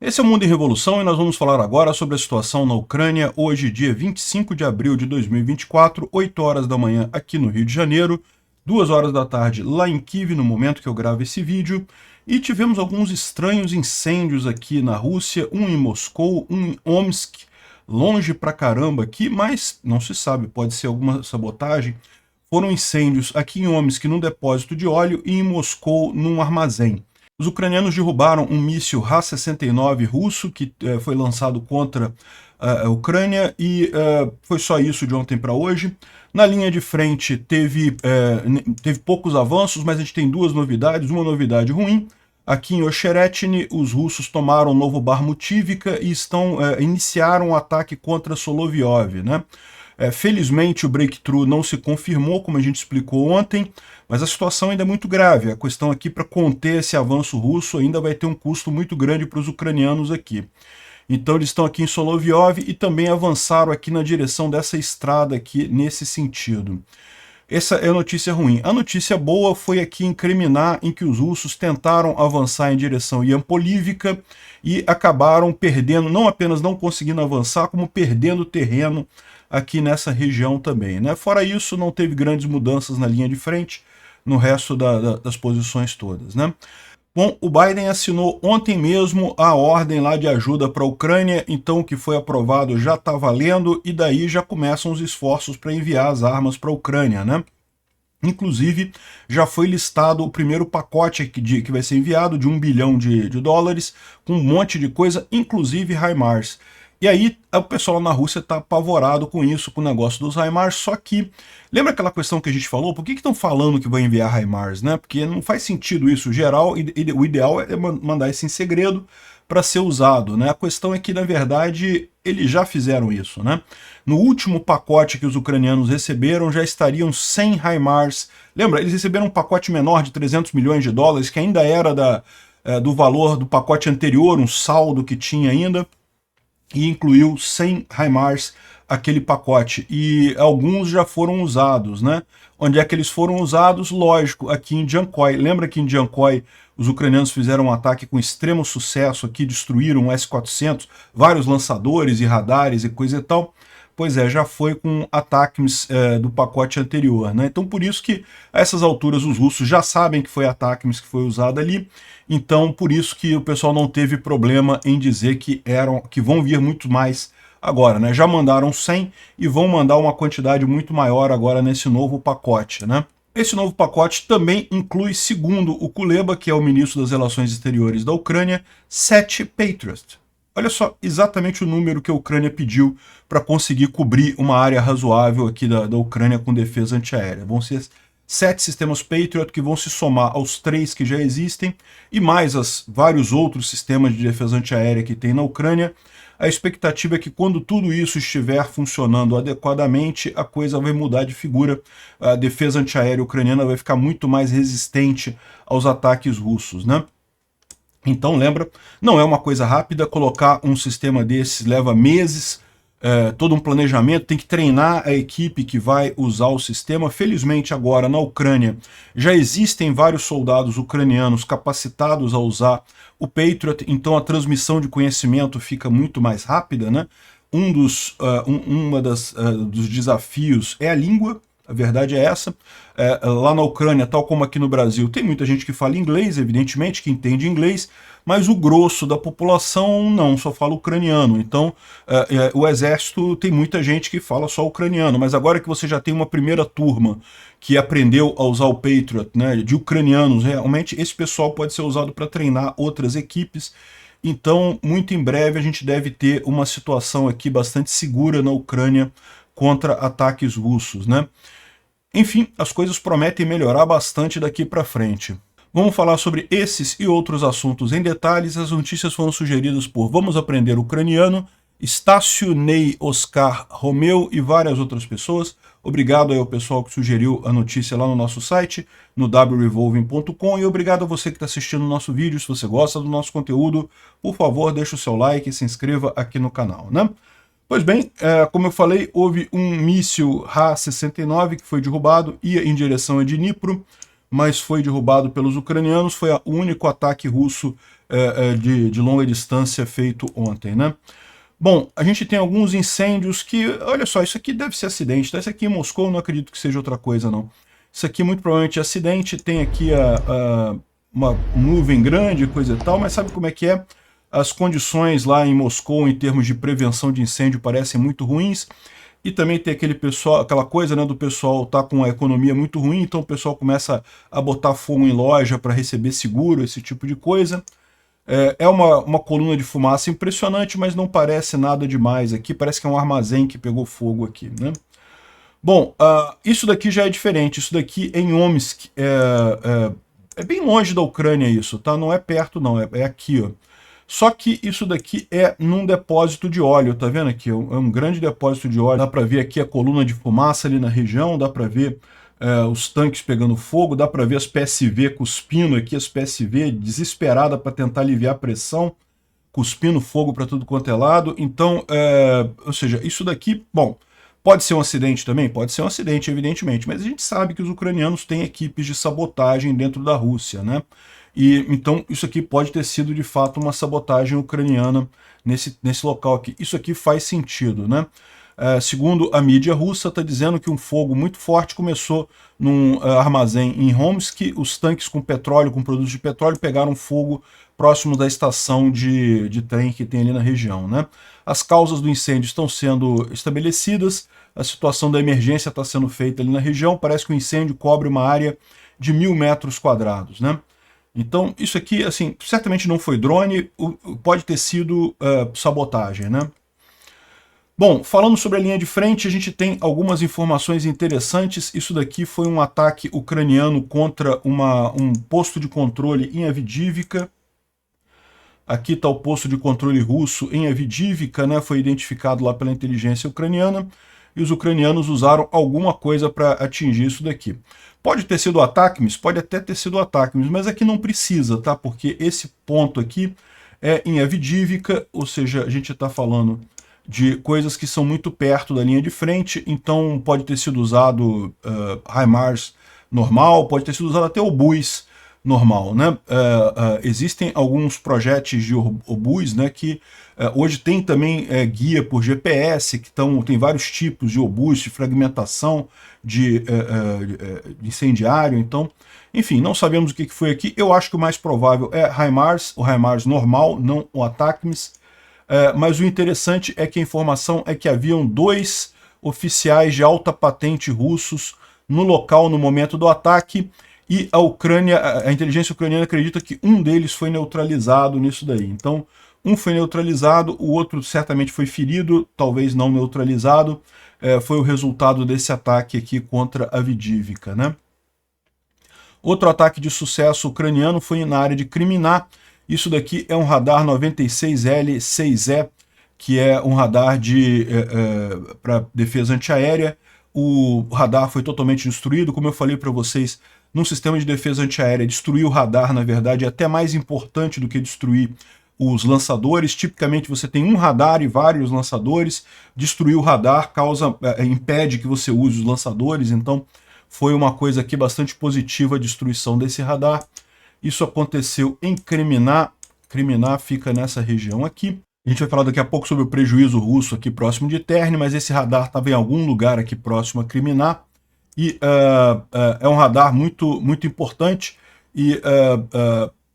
Esse é o Mundo em Revolução e nós vamos falar agora sobre a situação na Ucrânia, hoje, dia 25 de abril de 2024, 8 horas da manhã aqui no Rio de Janeiro, 2 horas da tarde lá em Kiev, no momento que eu gravo esse vídeo, e tivemos alguns estranhos incêndios aqui na Rússia, um em Moscou, um em Omsk, longe pra caramba aqui, mas não se sabe, pode ser alguma sabotagem. Foram incêndios aqui em Omsk, num depósito de óleo, e em Moscou, num armazém. Os ucranianos derrubaram um míssil Ra-69 russo que foi lançado contra a Ucrânia e foi só isso de ontem para hoje. Na linha de frente teve poucos avanços, mas a gente tem duas novidades. Uma novidade ruim: aqui em Ocheretny, os russos tomaram Novo Barmutivka e iniciaram um ataque contra Solovyov, né? Felizmente o breakthrough não se confirmou, como a gente explicou ontem, mas a situação ainda é muito grave. A questão aqui, para conter esse avanço russo, ainda vai ter um custo muito grande para os ucranianos aqui. Então eles estão aqui em Solovyov e também avançaram aqui na direção dessa estrada aqui, nesse sentido. Essa é a notícia ruim. A notícia boa foi aqui em Kreminá, em que os russos tentaram avançar em direção Yampolivka e acabaram perdendo, não apenas não conseguindo avançar, como perdendo terreno aqui nessa região também, né? Fora isso, não teve grandes mudanças na linha de frente, no resto das posições todas, né? Bom, o Biden assinou ontem mesmo a ordem lá de ajuda para a Ucrânia, então o que foi aprovado já está valendo, e daí já começam os esforços para enviar as armas para a Ucrânia, né? Inclusive, já foi listado o primeiro pacote que vai ser enviado, de $1 bilhão, com um monte de coisa, inclusive HIMARS. E aí, o pessoal na Rússia está apavorado com isso, com o negócio dos HIMARS, só que, lembra aquela questão que a gente falou? Por que estão falando que vai enviar HIMARS, né? Porque não faz sentido isso geral, e o ideal é mandar isso em segredo para ser usado, né? A questão é que, na verdade, eles já fizeram isso, né? No último pacote que os ucranianos receberam, já estariam 100 HIMARS. Lembra, eles receberam um pacote menor de $300 milhões, que ainda era do valor do pacote anterior, um saldo que tinha ainda, e incluiu 100 HIMARS aquele pacote, e alguns já foram usados, né? Onde é que eles foram usados? Lógico, aqui em Jankoy. Lembra que em Jankoy os ucranianos fizeram um ataque com extremo sucesso aqui, destruíram um S-400, vários lançadores e radares e coisa e tal? Pois é, já foi com ataques do pacote anterior, né? Então por isso que a essas alturas os russos já sabem que foi ataques que foi usado ali, então por isso que o pessoal não teve problema em dizer que vão vir muito mais agora, né? Já mandaram 100 e vão mandar uma quantidade muito maior agora nesse novo pacote, né? Esse novo pacote também inclui, segundo o Kuleba, que é o ministro das Relações Exteriores da Ucrânia, 7 Patriot. Olha só exatamente o número que a Ucrânia pediu para conseguir cobrir uma área razoável aqui da Ucrânia com defesa antiaérea. Vão ser 7 sistemas Patriot que vão se somar aos 3 que já existem e mais vários outros sistemas de defesa antiaérea que tem na Ucrânia. A expectativa é que quando tudo isso estiver funcionando adequadamente, a coisa vai mudar de figura. A defesa antiaérea ucraniana vai ficar muito mais resistente aos ataques russos, né? Então lembra, não é uma coisa rápida, colocar um sistema desses leva meses, todo um planejamento, tem que treinar a equipe que vai usar o sistema. Felizmente agora na Ucrânia já existem vários soldados ucranianos capacitados a usar o Patriot, então a transmissão de conhecimento fica muito mais rápida, né? Dos desafios é a língua. A verdade é essa. Lá na Ucrânia, tal como aqui no Brasil, tem muita gente que fala inglês, evidentemente, que entende inglês, mas o grosso da população não, só fala ucraniano. Então, o exército tem muita gente que fala só ucraniano, mas agora que você já tem uma primeira turma que aprendeu a usar o Patriot, né, de ucranianos, realmente esse pessoal pode ser usado para treinar outras equipes. Então, muito em breve, a gente deve ter uma situação aqui bastante segura na Ucrânia contra ataques russos, né? Enfim, as coisas prometem melhorar bastante daqui para frente. Vamos falar sobre esses e outros assuntos em detalhes. As notícias foram sugeridas por Vamos Aprender Ucraniano, Estácio Ney Oscar Romeu e várias outras pessoas. Obrigado aí ao pessoal que sugeriu a notícia lá no nosso site, no wrevolving.com, e obrigado a você que está assistindo o nosso vídeo. Se você gosta do nosso conteúdo, por favor, deixe o seu like e se inscreva aqui no canal, né? Pois bem, como eu falei, houve um míssil Ra-69 que foi derrubado, ia em direção a Dnipro. mas foi derrubado pelos ucranianos. Foi o único ataque russo de longa distância feito ontem, né? Bom, a gente tem alguns incêndios que, olha só, isso aqui deve ser acidente, tá? Isso aqui em Moscou eu não acredito que seja outra coisa, não. Isso aqui muito provavelmente é acidente, tem aqui uma nuvem grande, coisa e tal, mas sabe como é que é? As condições lá em Moscou, em termos de prevenção de incêndio, parecem muito ruins. E também tem aquele pessoal, aquela coisa, né, do pessoal tá com a economia muito ruim, então o pessoal começa a botar fogo em loja para receber seguro, esse tipo de coisa. É uma coluna de fumaça impressionante, mas não parece nada demais aqui. Parece que é um armazém que pegou fogo aqui, né? Bom, isso daqui já é diferente. Isso daqui em Omsk é bem longe da Ucrânia isso, tá? Não é perto não, é aqui, ó. Só que isso daqui é num depósito de óleo, tá vendo aqui? É um grande depósito de óleo. Dá para ver aqui a coluna de fumaça ali na região, dá para ver os tanques pegando fogo, dá para ver as PSV cuspindo aqui, as PSV desesperada para tentar aliviar a pressão, cuspindo fogo para tudo quanto é lado. Então, ou seja, isso daqui, bom, pode ser um acidente também? Pode ser um acidente, evidentemente, mas a gente sabe que os ucranianos têm equipes de sabotagem dentro da Rússia, né? E então isso aqui pode ter sido de fato uma sabotagem ucraniana nesse local aqui. Isso aqui faz sentido, né? Segundo a mídia russa, está dizendo que um fogo muito forte começou num armazém em Omsk. Os tanques com petróleo, com produtos de petróleo, pegaram fogo próximo da estação de trem que tem ali na região, né? As causas do incêndio estão sendo estabelecidas, a situação da emergência está sendo feita ali na região. Parece que o incêndio cobre uma área de 1.000 metros quadrados, né? Então, isso aqui, assim, certamente não foi drone, pode ter sido sabotagem, né? Bom, falando sobre a linha de frente, a gente tem algumas informações interessantes. Isso daqui foi um ataque ucraniano contra um posto de controle em Avdiivka. Aqui está o posto de controle russo em Avdiivka, né? Foi identificado lá pela inteligência ucraniana. E os ucranianos usaram alguma coisa para atingir isso daqui. Pode ter sido o ATACMS? Pode até ter sido o ATACMS, mas aqui não precisa, tá? Porque esse ponto aqui é em Avdiivka, ou seja, a gente está falando de coisas que são muito perto da linha de frente, então pode ter sido usado HIMARS normal, pode ter sido usado até obus normal, né? Existem alguns projéteis de obus, né, que hoje tem também guia por GPS, que tem vários tipos de obus, de fragmentação, de incendiário, então, enfim, não sabemos o que foi aqui. Eu acho que o mais provável é HIMARS, o HIMARS normal, não o ATACMS. Mas o interessante é que a informação é que haviam 2 oficiais de alta patente russos no local no momento do ataque, e a inteligência ucraniana acredita que um deles foi neutralizado nisso daí. Então, um foi neutralizado, o outro certamente foi ferido, talvez não neutralizado. Foi o resultado desse ataque aqui contra Avdiivka, né? Outro ataque de sucesso ucraniano foi na área de Kriminá. Isso daqui é um radar 96L6E, que é um radar para defesa antiaérea. O radar foi totalmente destruído. Como eu falei para vocês, num sistema de defesa antiaérea, destruir o radar, na verdade, é até mais importante do que destruir os lançadores. Tipicamente você tem um radar e vários lançadores. Destruir o radar impede que você use os lançadores, então foi uma coisa aqui bastante positiva a destruição desse radar. Isso aconteceu em Kriminá. Kriminá fica nessa região aqui. A gente vai falar daqui a pouco sobre o prejuízo russo aqui próximo de Terni, mas esse radar estava em algum lugar aqui próximo a Kriminá. E é um radar muito, muito importante e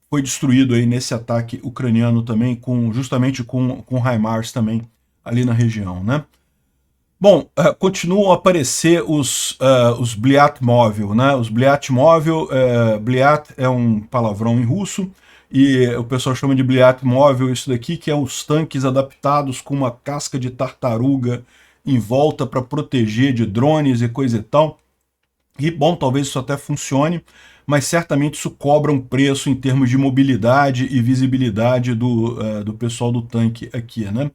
foi destruído aí nesse ataque ucraniano também, justamente com HIMARS também ali na região, né? Bom, continuam a aparecer os Blyat móvel, né? Os Blyat móvel, Blyat é um palavrão em russo, e o pessoal chama de Blyat móvel isso daqui, que é os tanques adaptados com uma casca de tartaruga em volta para proteger de drones e coisa e tal. E, bom, talvez isso até funcione, mas certamente isso cobra um preço em termos de mobilidade e visibilidade do pessoal do tanque aqui, né?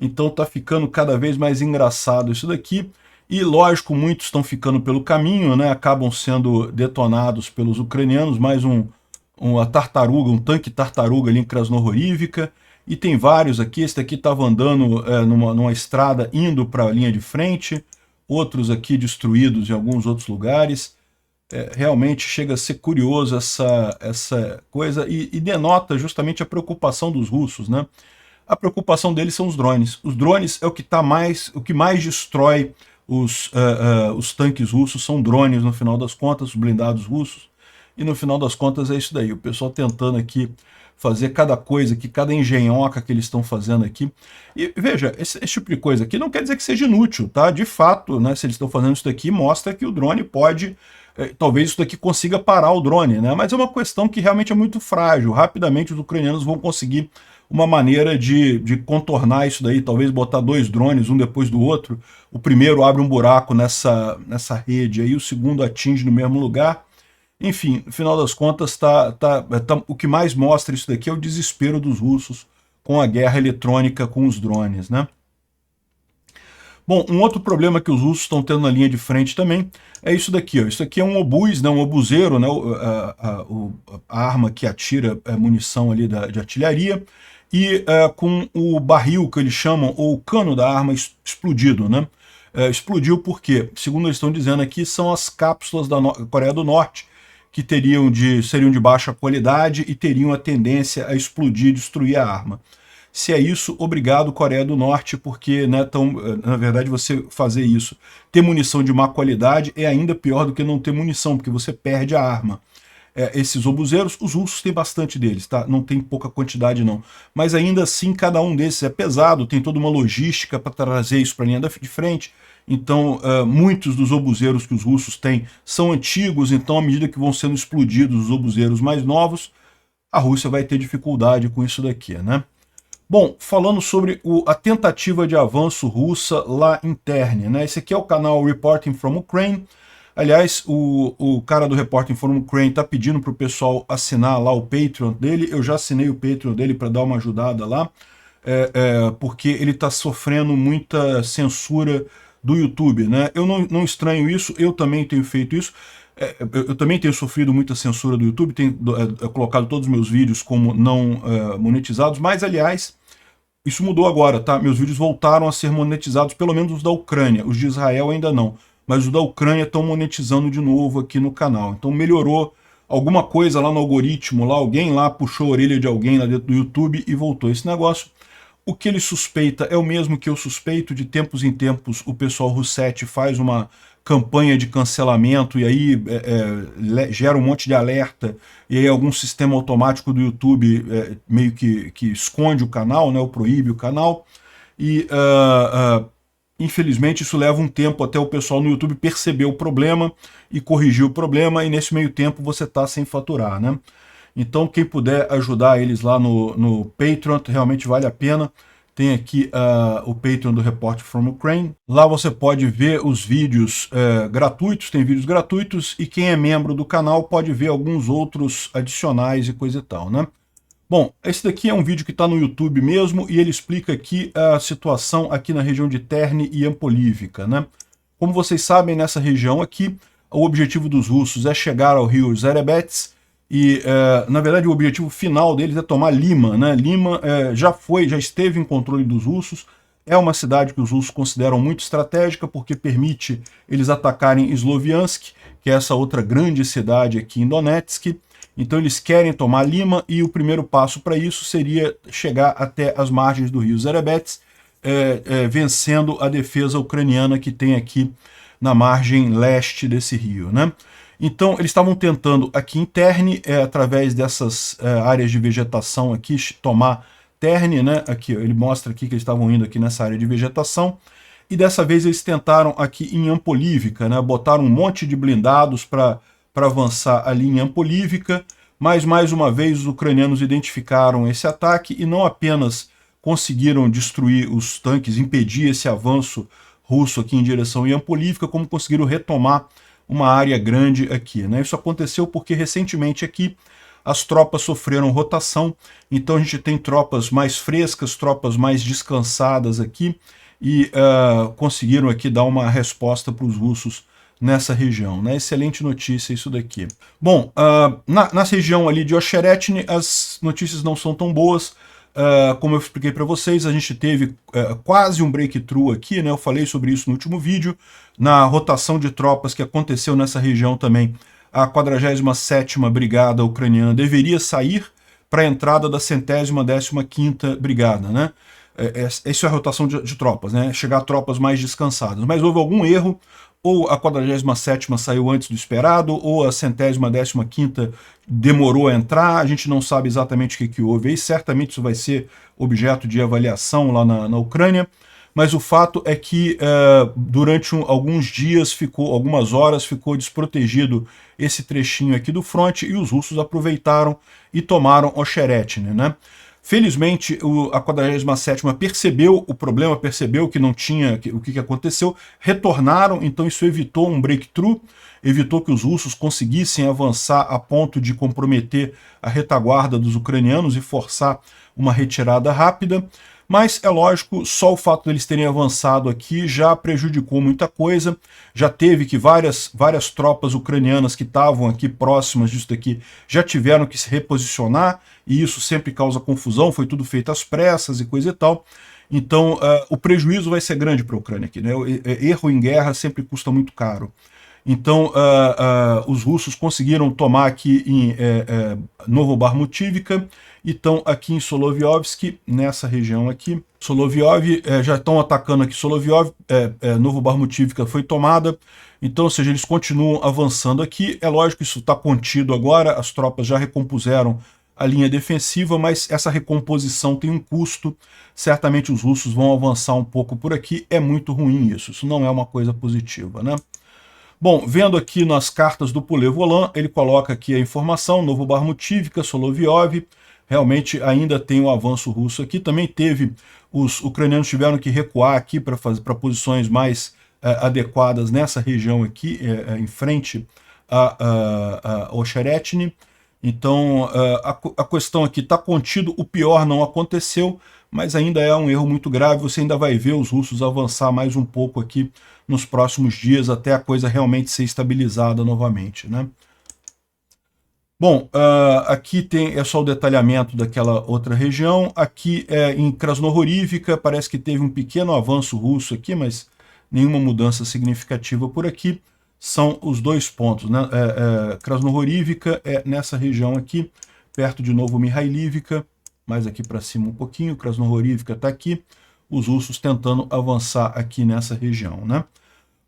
Então tá ficando cada vez mais engraçado isso daqui. E, lógico, muitos estão ficando pelo caminho, né? Acabam sendo detonados pelos ucranianos. Mais uma tartaruga, um tanque tartaruga ali em Krasnohorivka. E tem vários aqui. Esse daqui estava andando numa estrada indo para a linha de frente. Outros aqui destruídos em alguns outros lugares. realmente chega a ser curioso essa coisa e denota justamente a preocupação dos russos, né? A preocupação deles são os drones. Os drones é o que o que mais destrói os tanques russos, são drones no final das contas, os blindados russos. E no final das contas é isso daí, o pessoal tentando aqui fazer cada coisa aqui, cada engenhoca que eles estão fazendo aqui. E veja, esse tipo de coisa aqui não quer dizer que seja inútil, tá? De fato, né, se eles estão fazendo isso daqui, mostra que o drone pode, talvez isso daqui consiga parar o drone, né? Mas é uma questão que realmente é muito frágil. Rapidamente os ucranianos vão conseguir uma maneira de contornar isso daí, talvez botar 2 drones, um depois do outro. O primeiro abre um buraco nessa rede aí, o segundo atinge no mesmo lugar. Enfim, no final das contas, o que mais mostra isso daqui é o desespero dos russos com a guerra eletrônica com os drones, né? Bom, um outro problema que os russos estão tendo na linha de frente também é isso daqui, ó. Isso aqui é um obus, né, um obuseiro, né, a arma que atira munição ali de artilharia, e com o barril que eles chamam, ou o cano da arma explodido, né? Explodiu porque, segundo eles estão dizendo aqui, são as cápsulas da Coreia do Norte, que seriam de baixa qualidade e teriam a tendência a explodir e destruir a arma. Se é isso, obrigado Coreia do Norte, porque, né, na verdade, você fazer isso, ter munição de má qualidade é ainda pior do que não ter munição, porque você perde a arma. Esses obuseiros, os russos têm bastante deles, tá? Não tem pouca quantidade não. Mas ainda assim, cada um desses é pesado, tem toda uma logística para trazer isso para a linha de frente. Então, muitos dos obuseiros que os russos têm são antigos, então à medida que vão sendo explodidos os obuseiros mais novos, a Rússia vai ter dificuldade com isso daqui, né? Bom, falando sobre a tentativa de avanço russa lá em Terni, né? Esse aqui é o canal Reporting from Ukraine. Aliás, o cara do Reporting from Ukraine está pedindo para o pessoal assinar lá o Patreon dele. Eu já assinei o Patreon dele para dar uma ajudada lá, porque ele está sofrendo muita censura do YouTube, né? Eu não estranho isso, eu também tenho feito isso. Eu também tenho sofrido muita censura do YouTube, tenho colocado todos os meus vídeos como não monetizados, mas, aliás, isso mudou agora, tá? Meus vídeos voltaram a ser monetizados, pelo menos os da Ucrânia, os de Israel ainda não, mas os da Ucrânia estão monetizando de novo aqui no canal. Então melhorou alguma coisa lá no algoritmo, lá alguém lá puxou a orelha de alguém lá dentro do YouTube e voltou esse negócio. O que ele suspeita é o mesmo que eu suspeito, de tempos em tempos o pessoal Russetti faz uma campanha de cancelamento e aí gera um monte de alerta, e aí algum sistema automático do YouTube meio que esconde o canal, né, ou proíbe o canal, e infelizmente isso leva um tempo até o pessoal no YouTube perceber o problema e corrigir o problema, e nesse meio tempo você está sem faturar, né? Então quem puder ajudar eles lá no Patreon, realmente vale a pena. Tem aqui o Patreon do Report from Ukraine. Lá você pode ver os vídeos gratuitos, tem vídeos gratuitos, e quem é membro do canal pode ver alguns outros adicionais e coisa e tal, né? Bom, esse daqui é um vídeo que está no YouTube mesmo, e ele explica aqui a situação aqui na região de Terni e Ampolivica, né? Como vocês sabem, nessa região aqui, o objetivo dos russos é chegar ao rio Zerebets, e, na verdade, o objetivo final deles é tomar Lima, né? Lima já esteve em controle dos russos, é uma cidade que os russos consideram muito estratégica, porque permite eles atacarem Sloviansk, que é essa outra grande cidade aqui em Donetsk. Então eles querem tomar Lima, e o primeiro passo para isso seria chegar até as margens do rio Zerebets, vencendo a defesa ucraniana que tem aqui na margem leste desse rio, né? Então eles estavam tentando aqui em Terni, através dessas áreas de vegetação aqui, tomar Terni, né? Aqui, ele mostra aqui que eles estavam indo aqui nessa área de vegetação, e dessa vez eles tentaram aqui em Ampolivica, né? Botaram um monte de blindados para avançar ali em Ampolivica, mas mais uma vez os ucranianos identificaram esse ataque e não apenas conseguiram destruir os tanques, impedir esse avanço russo aqui em direção a Ampolivica, como conseguiram retomar uma área grande aqui, né? Isso aconteceu porque recentemente aqui as tropas sofreram rotação, então a gente tem tropas mais frescas, tropas mais descansadas aqui, e conseguiram aqui dar uma resposta para os russos nessa região, né? Excelente notícia isso daqui. Bom, na região ali de Ocheretny as notícias não são tão boas. Como eu expliquei para vocês, a gente teve quase um breakthrough aqui, né? Eu falei sobre isso no último vídeo. Na rotação de tropas que aconteceu nessa região também, a 47ª Brigada Ucraniana deveria sair para a entrada da 115ª Brigada, né? Essa é a rotação de tropas, né? Chegar tropas mais descansadas. Mas houve algum erro, ou a 47ª saiu antes do esperado, ou a 115ª demorou a entrar, a gente não sabe exatamente o que houve aí, certamente isso vai ser objeto de avaliação lá na Ucrânia, mas o fato é que durante alguns dias, algumas horas, ficou desprotegido esse trechinho aqui do fronte, e os russos aproveitaram e tomaram Ocheretny, né? Felizmente, a 47ª percebeu o problema, percebeu que não tinha o que aconteceu, retornaram, então isso evitou um breakthrough, evitou que os russos conseguissem avançar a ponto de comprometer a retaguarda dos ucranianos e forçar uma retirada rápida. Mas é lógico, só o fato deles terem avançado aqui já prejudicou muita coisa, já teve que várias tropas ucranianas que estavam aqui próximas disso daqui já tiveram que se reposicionar, e isso sempre causa confusão, foi tudo feito às pressas e coisa e tal. Então o prejuízo vai ser grande para a Ucrânia aqui, né? Erro em guerra sempre custa muito caro. Então os russos conseguiram tomar aqui em Novobarmutivka, e estão aqui em Solovyovsk, nessa região aqui. Solovyov, já estão atacando aqui Solovyov, Novobarmutivka foi tomada, então, ou seja, eles continuam avançando aqui. É lógico que isso está contido agora, as tropas já recompuseram a linha defensiva, mas essa recomposição tem um custo, certamente os russos vão avançar um pouco por aqui, é muito ruim isso não é uma coisa positiva, né? Bom, vendo aqui nas cartas do Poulet-Volant, ele coloca aqui a informação, Novobarmutivka, Solovyov, realmente ainda tem o avanço russo aqui. Também teve, os ucranianos tiveram que recuar aqui para posições mais adequadas nessa região aqui, em frente a Ocheretny. Então a questão aqui está contido, o pior não aconteceu, mas ainda é um erro muito grave. Você ainda vai ver os russos avançar mais um pouco aqui nos próximos dias, até a coisa realmente ser estabilizada novamente, né? Bom, aqui é só o detalhamento daquela outra região. Aqui em Krasnohorivka, parece que teve um pequeno avanço russo aqui, mas nenhuma mudança significativa por aqui. São os dois pontos, né? Krasnohorivka é nessa região aqui, perto de Novomihailivka, mais aqui para cima um pouquinho. Krasnohorivka está aqui, os russos tentando avançar aqui nessa região, né?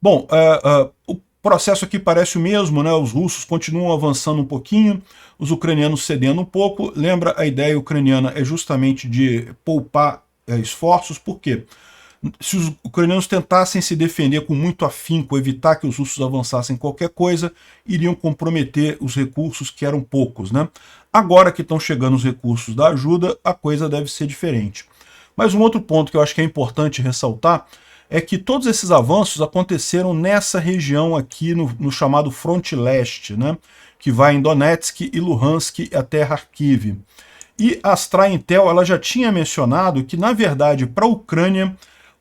Bom, o processo aqui parece o mesmo, né? Os russos continuam avançando um pouquinho, os ucranianos cedendo um pouco. Lembra, a ideia ucraniana é justamente de poupar esforços, por quê? Se os ucranianos tentassem se defender com muito afinco, evitar que os russos avançassem qualquer coisa, iriam comprometer os recursos, que eram poucos, né? Agora que estão chegando os recursos da ajuda, a coisa deve ser diferente. Mas um outro ponto que eu acho que é importante ressaltar é que todos esses avanços aconteceram nessa região aqui, no chamado Fronte Leste, né? Que vai em Donetsk e Luhansk até Kharkiv. E a Astra Intel, ela já tinha mencionado que, na verdade, para a Ucrânia,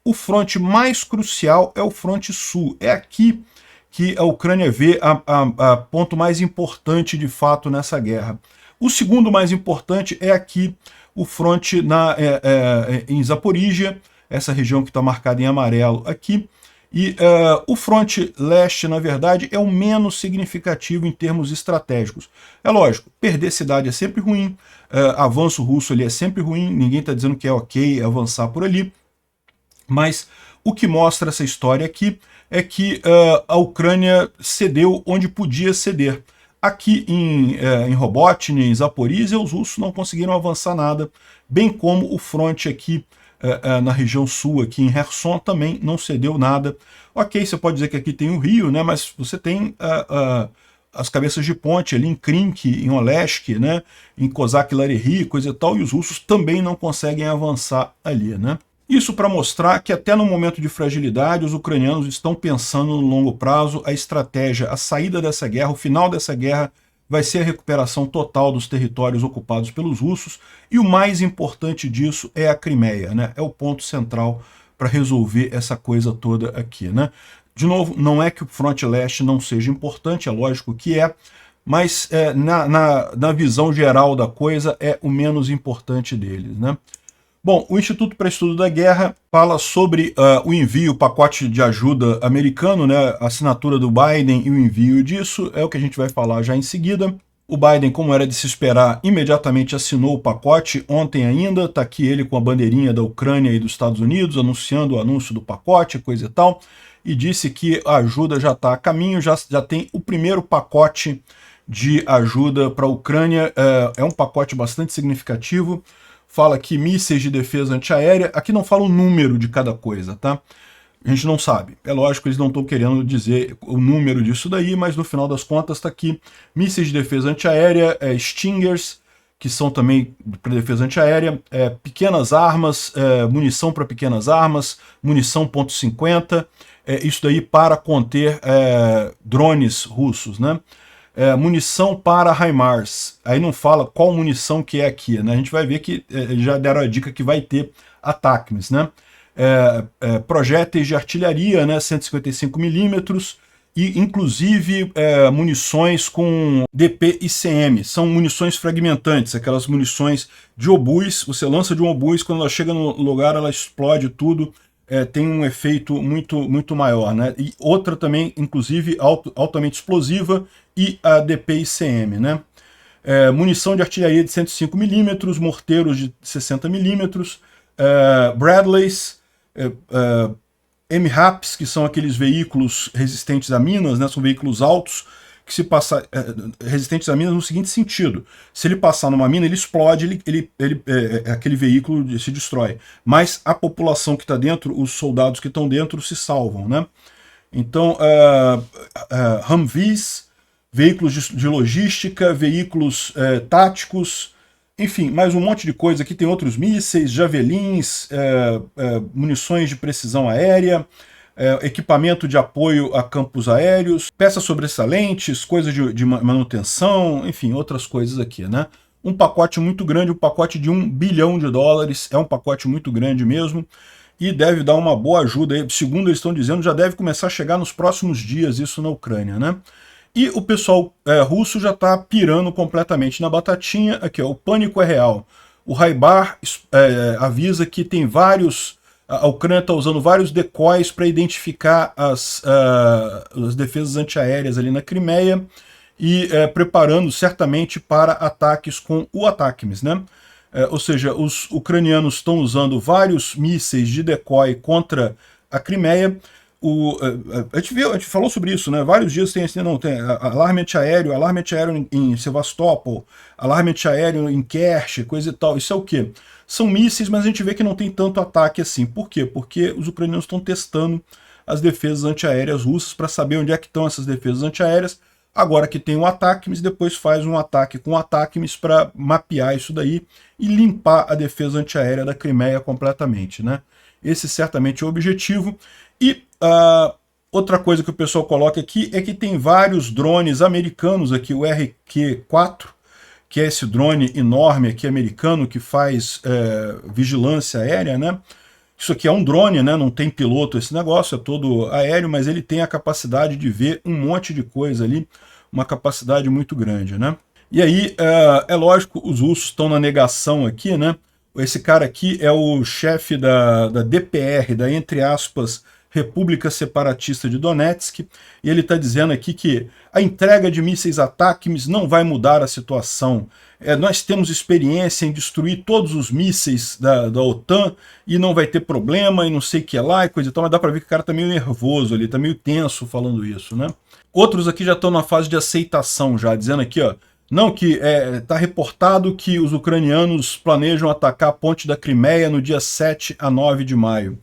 o fronte mais crucial é o fronte sul. É aqui que a Ucrânia vê a ponto mais importante, de fato, nessa guerra. O segundo mais importante é aqui, o fronte em Zaporígia, essa região que está marcada em amarelo aqui. E o fronte leste, na verdade, é o menos significativo em termos estratégicos. É lógico, perder cidade é sempre ruim, avanço russo ali é sempre ruim, ninguém está dizendo que é ok avançar por ali, mas o que mostra essa história aqui é que a Ucrânia cedeu onde podia ceder. Aqui em Robotny, em Zaporizhia, os russos não conseguiram avançar nada, bem como o fronte aqui na região sul, aqui em Kherson, também não cedeu nada. Ok, você pode dizer que aqui tem o rio, né, mas você tem as cabeças de ponte ali em Krink, em Olesk, né, em Kozak-Larehy, coisa e tal, e os russos também não conseguem avançar ali, né. Isso para mostrar que até no momento de fragilidade os ucranianos estão pensando no longo prazo, a estratégia, a saída dessa guerra, o final dessa guerra vai ser a recuperação total dos territórios ocupados pelos russos, e o mais importante disso é a Crimeia, né? É o ponto central para resolver essa coisa toda aqui, né? De novo, não é que o fronte leste não seja importante, é lógico que é, mas na visão geral da coisa é o menos importante deles, né? Bom, o Instituto para Estudo da Guerra fala sobre o envio, o pacote de ajuda americano, né, a assinatura do Biden e o envio disso, é o que a gente vai falar já em seguida. O Biden, como era de se esperar, imediatamente assinou o pacote, ontem ainda, está aqui ele com a bandeirinha da Ucrânia e dos Estados Unidos, anunciando o anúncio do pacote, coisa e tal, e disse que a ajuda já está a caminho, já tem o primeiro pacote de ajuda para a Ucrânia, é um pacote bastante significativo, fala aqui mísseis de defesa antiaérea, aqui não fala o número de cada coisa, tá? A gente não sabe. É lógico que eles não estão querendo dizer o número disso daí, mas no final das contas está aqui mísseis de defesa antiaérea, Stingers, que são também para defesa antiaérea, pequenas armas, munição para pequenas armas, munição .50, isso daí para conter drones russos, né? Munição para HIMARS. Aí não fala qual munição que é aqui, né? A gente vai ver que eles já deram a dica que vai ter ATACMS, né? Projéteis de artilharia, né? 155mm e inclusive munições com DP-ICM. São munições fragmentantes, aquelas munições de obus. Você lança de um obus, quando ela chega no lugar ela explode tudo. Tem um efeito muito maior, né? E outra também, inclusive, altamente explosiva, e a DP-ICM, né? Munição de artilharia de 105mm, morteiros de 60mm, Bradleys, MRAPs, que são aqueles veículos resistentes a minas, né? São veículos altos, que se passar resistentes a minas no seguinte sentido: se ele passar numa mina, ele explode, aquele veículo se destrói. Mas a população que está dentro, os soldados que estão dentro, se salvam, né? Então, Humvees, veículos de logística, veículos táticos, enfim, mais um monte de coisa. Aqui tem outros mísseis, javelins, munições de precisão aérea, equipamento de apoio a campos aéreos, peças sobressalentes, coisas de manutenção, enfim, outras coisas aqui, né? Um pacote muito grande, um pacote de $1 bilhão, é um pacote muito grande mesmo, e deve dar uma boa ajuda, segundo eles estão dizendo, já deve começar a chegar nos próximos dias isso na Ucrânia, né? E o pessoal russo já está pirando completamente na batatinha, aqui ó, o pânico é real. O Raibar avisa que tem vários... A Ucrânia está usando vários decoys para identificar as defesas antiaéreas ali na Crimeia e preparando certamente para ataques com o ATACMS, né? Ou seja, os ucranianos estão usando vários mísseis de decoy contra a Crimeia. A gente falou sobre isso, né? Vários dias tem alarme antiaéreo em Sevastopol, alarme antiaéreo em Kerch, coisa e tal. Isso é o quê? São mísseis, mas a gente vê que não tem tanto ataque assim. Por quê? Porque os ucranianos estão testando as defesas antiaéreas russas para saber onde é que estão essas defesas antiaéreas. Agora que tem um ATACMS, depois faz um ataque com ATACMS para mapear isso daí e limpar a defesa antiaérea da Crimeia completamente, né? Esse certamente é o objetivo. E outra coisa que o pessoal coloca aqui é que tem vários drones americanos aqui, o RQ-4, que é esse drone enorme aqui americano que faz vigilância aérea, né? Isso aqui é um drone, né? Não tem piloto esse negócio, é todo aéreo, mas ele tem a capacidade de ver um monte de coisa ali, uma capacidade muito grande, né? E aí, é lógico, os russos estão na negação aqui, né? Esse cara aqui é o chefe da DPR, da, entre aspas, República Separatista de Donetsk, e ele está dizendo aqui que a entrega de mísseis ATACMS não vai mudar a situação. Nós temos experiência em destruir todos os mísseis da OTAN e não vai ter problema e não sei o que lá e coisa e tal, mas dá para ver que o cara está meio nervoso ali, está meio tenso falando isso, né? Outros aqui já estão na fase de aceitação já, dizendo aqui, ó, não, que está reportado que os ucranianos planejam atacar a ponte da Crimeia no dia 7 a 9 de maio.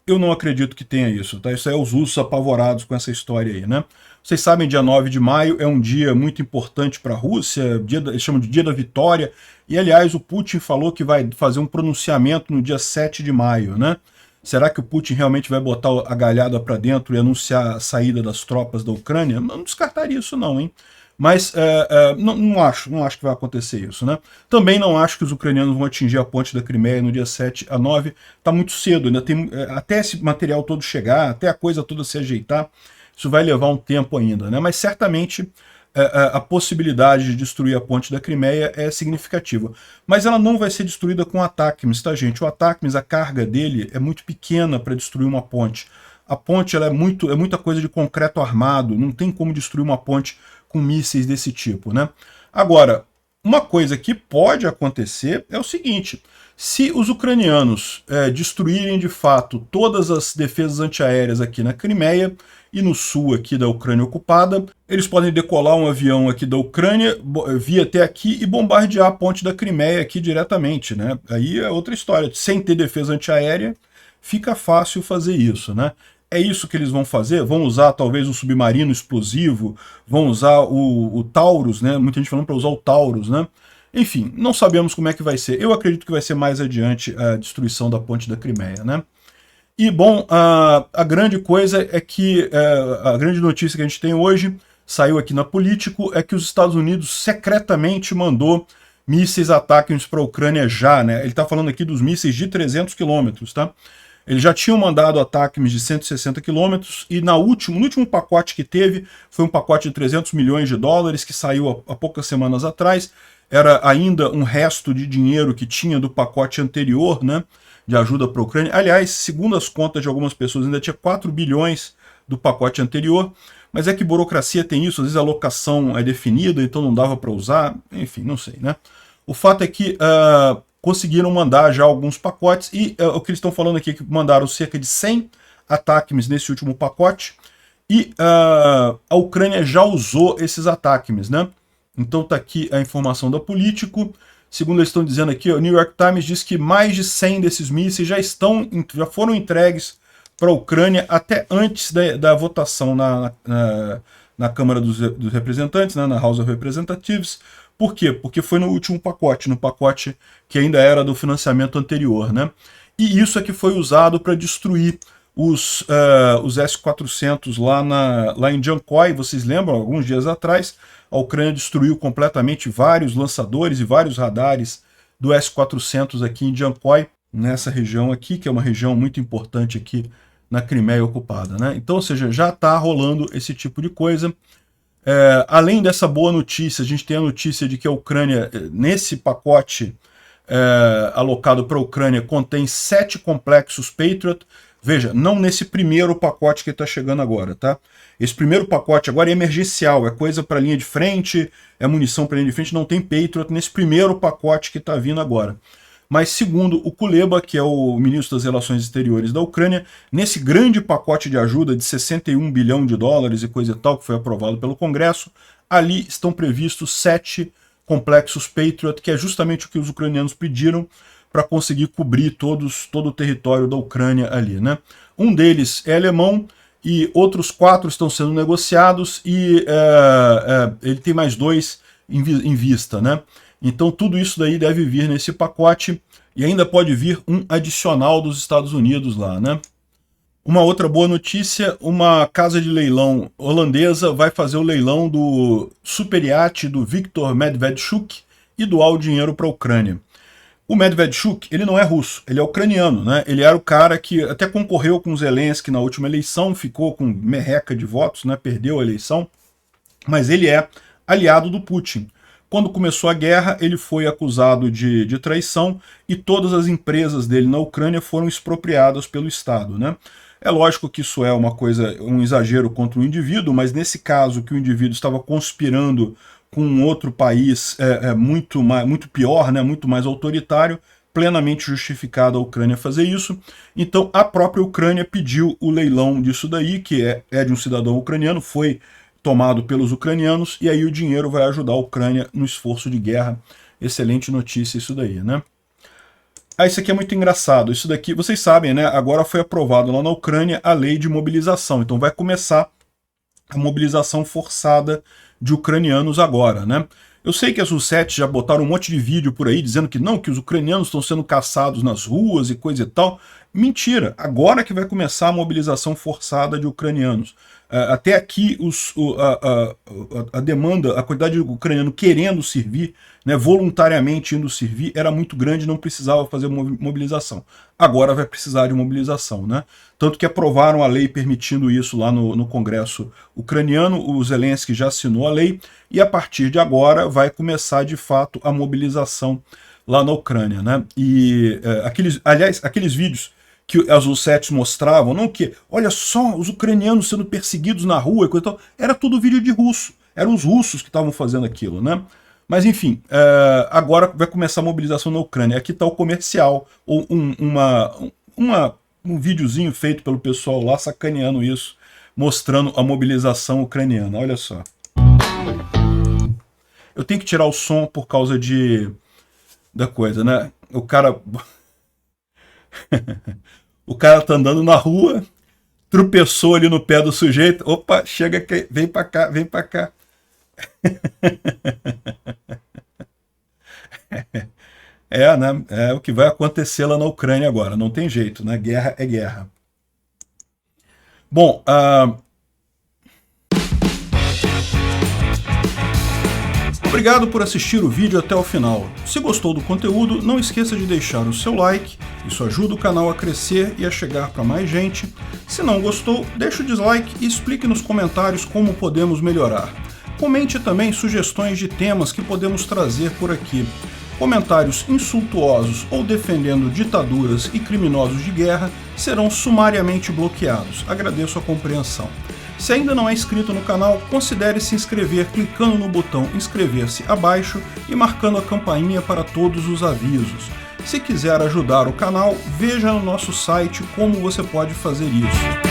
Eu não acredito que tenha isso, tá? Isso é os russos apavorados com essa história aí, né? Vocês sabem, dia 9 de maio é um dia muito importante para a Rússia, eles chamam de Dia da Vitória, e aliás o Putin falou que vai fazer um pronunciamento no dia 7 de maio, né? Será que o Putin realmente vai botar a galhada para dentro e anunciar a saída das tropas da Ucrânia? Não descartaria isso não, hein? Mas não acho que vai acontecer isso, né? Também não acho que os ucranianos vão atingir a ponte da Crimeia no dia 7 a 9. Está muito cedo, ainda tem, até esse material todo chegar, até a coisa toda se ajeitar, isso vai levar um tempo ainda, né? Mas certamente a possibilidade de destruir a ponte da Crimeia é significativa. Mas ela não vai ser destruída com o ATACMS, tá, gente? O ATACMS, a carga dele é muito pequena para destruir uma ponte. A ponte ela é muita coisa de concreto armado, não tem como destruir uma ponte com mísseis desse tipo, né? Agora, uma coisa que pode acontecer é o seguinte: se os ucranianos destruírem de fato todas as defesas antiaéreas aqui na Crimeia e no sul aqui da Ucrânia ocupada, eles podem decolar um avião aqui da Ucrânia, vir até aqui e bombardear a ponte da Crimeia aqui diretamente, né? Aí é outra história. Sem ter defesa antiaérea, fica fácil fazer isso, né? É isso que eles vão fazer? Vão usar talvez um submarino explosivo, vão usar o Taurus, né? Muita gente falando para usar o Taurus, né? Enfim, não sabemos como é que vai ser. Eu acredito que vai ser mais adiante a destruição da ponte da Crimeia, né? E, bom, a grande coisa é que, a grande notícia que a gente tem hoje, saiu aqui na Político, é que os Estados Unidos secretamente mandou mísseis ataques para a Ucrânia já, né? Ele está falando aqui dos mísseis de 300 quilômetros, tá? Eles já tinham mandado ataques de 160 quilômetros e no último pacote que teve, foi um pacote de 300 milhões de dólares que saiu há poucas semanas atrás. Era ainda um resto de dinheiro que tinha do pacote anterior, né, de ajuda para a Ucrânia. Aliás, segundo as contas de algumas pessoas, ainda tinha 4 bilhões do pacote anterior, mas é que burocracia tem isso, às vezes a alocação é definida, então não dava para usar, enfim, não sei, né. O fato é que conseguiram mandar já alguns pacotes, e o que eles estão falando aqui é que mandaram cerca de 100 ATACMS nesse último pacote, e a Ucrânia já usou esses ATACMS, né? Então tá aqui a informação da Político. Segundo eles estão dizendo aqui, o New York Times diz que mais de 100 desses mísseis já foram entregues para a Ucrânia até antes da votação na Câmara dos Representantes, né, na House of Representatives. Por quê? Porque foi no último pacote, no pacote que ainda era do financiamento anterior, né? E isso é que foi usado para destruir os S-400 lá em Jankoy. Vocês lembram, alguns dias atrás, a Ucrânia destruiu completamente vários lançadores e vários radares do S-400 aqui em Jankoy, nessa região aqui, que é uma região muito importante aqui na Crimeia ocupada, né? Então, ou seja, já está rolando esse tipo de coisa. Além dessa boa notícia, a gente tem a notícia de que a Ucrânia, nesse pacote alocado para a Ucrânia, contém 7 complexos Patriot. Veja, não nesse primeiro pacote que está chegando agora, tá? Esse primeiro pacote agora é emergencial, é coisa para linha de frente, é munição para linha de frente, não tem Patriot nesse primeiro pacote que está vindo agora. Mas segundo o Kuleba, que é o ministro das Relações Exteriores da Ucrânia, nesse grande pacote de ajuda de 61 bilhão de dólares e coisa e tal, que foi aprovado pelo Congresso, ali estão previstos 7 complexos Patriot, que é justamente o que os ucranianos pediram para conseguir cobrir todo o território da Ucrânia ali, né? Um deles é alemão e outros 4 estão sendo negociados e ele tem mais 2 em vista, né? Então tudo isso daí deve vir nesse pacote e ainda pode vir um adicional dos Estados Unidos lá, né? Uma outra boa notícia, uma casa de leilão holandesa vai fazer o leilão do super iate do Viktor Medvedchuk e doar o dinheiro para a Ucrânia. O Medvedchuk, ele não é russo, ele é ucraniano, né? Ele era o cara que até concorreu com o Zelensky na última eleição, ficou com merreca de votos, né? Perdeu a eleição, mas ele é aliado do Putin. Quando começou a guerra, ele foi acusado de traição e todas as empresas dele na Ucrânia foram expropriadas pelo Estado, né? É lógico que isso é um exagero contra o indivíduo, mas nesse caso que o indivíduo estava conspirando com um outro país muito pior, né, muito mais autoritário, plenamente justificado a Ucrânia fazer isso. Então a própria Ucrânia pediu o leilão disso daí, que é de um cidadão ucraniano, foi tomado pelos ucranianos, e aí o dinheiro vai ajudar a Ucrânia no esforço de guerra. Excelente notícia isso daí, né? Isso aqui é muito engraçado. Isso daqui, vocês sabem, né? Agora foi aprovado lá na Ucrânia a lei de mobilização. Então vai começar a mobilização forçada de ucranianos agora, né? Eu sei que as Russettes já botaram um monte de vídeo por aí dizendo que não, que os ucranianos estão sendo caçados nas ruas e coisa e tal. Mentira! Agora que vai começar a mobilização forçada de ucranianos. Até aqui a demanda, a quantidade de ucraniano querendo servir, né, voluntariamente indo servir, era muito grande, não precisava fazer mobilização. Agora vai precisar de mobilização, né? Tanto que aprovaram a lei permitindo isso lá no Congresso ucraniano, o Zelensky já assinou a lei, e a partir de agora vai começar de fato a mobilização lá na Ucrânia, né? E aqueles vídeos que as U7 mostravam, não que, olha só, os ucranianos sendo perseguidos na rua e coisa e tal, era tudo vídeo de russo, eram os russos que estavam fazendo aquilo, né? Mas enfim, agora vai começar a mobilização na Ucrânia. Aqui está o comercial, ou um videozinho feito pelo pessoal lá sacaneando isso, mostrando a mobilização ucraniana, olha só. Eu tenho que tirar o som por causa da coisa, né? O cara... O cara tá andando na rua, tropeçou ali no pé do sujeito, opa, chega aqui, vem pra cá, vem pra cá. Né? É o que vai acontecer lá na Ucrânia agora, não tem jeito, né? Guerra é guerra. Bom, obrigado por assistir o vídeo até o final. Se gostou do conteúdo, não esqueça de deixar o seu like, isso ajuda o canal a crescer e a chegar para mais gente. Se não gostou, deixe o dislike e explique nos comentários como podemos melhorar. Comente também sugestões de temas que podemos trazer por aqui. Comentários insultuosos ou defendendo ditaduras e criminosos de guerra serão sumariamente bloqueados. Agradeço a compreensão. Se ainda não é inscrito no canal, considere se inscrever clicando no botão inscrever-se abaixo e marcando a campainha para todos os avisos. Se quiser ajudar o canal, veja no nosso site como você pode fazer isso.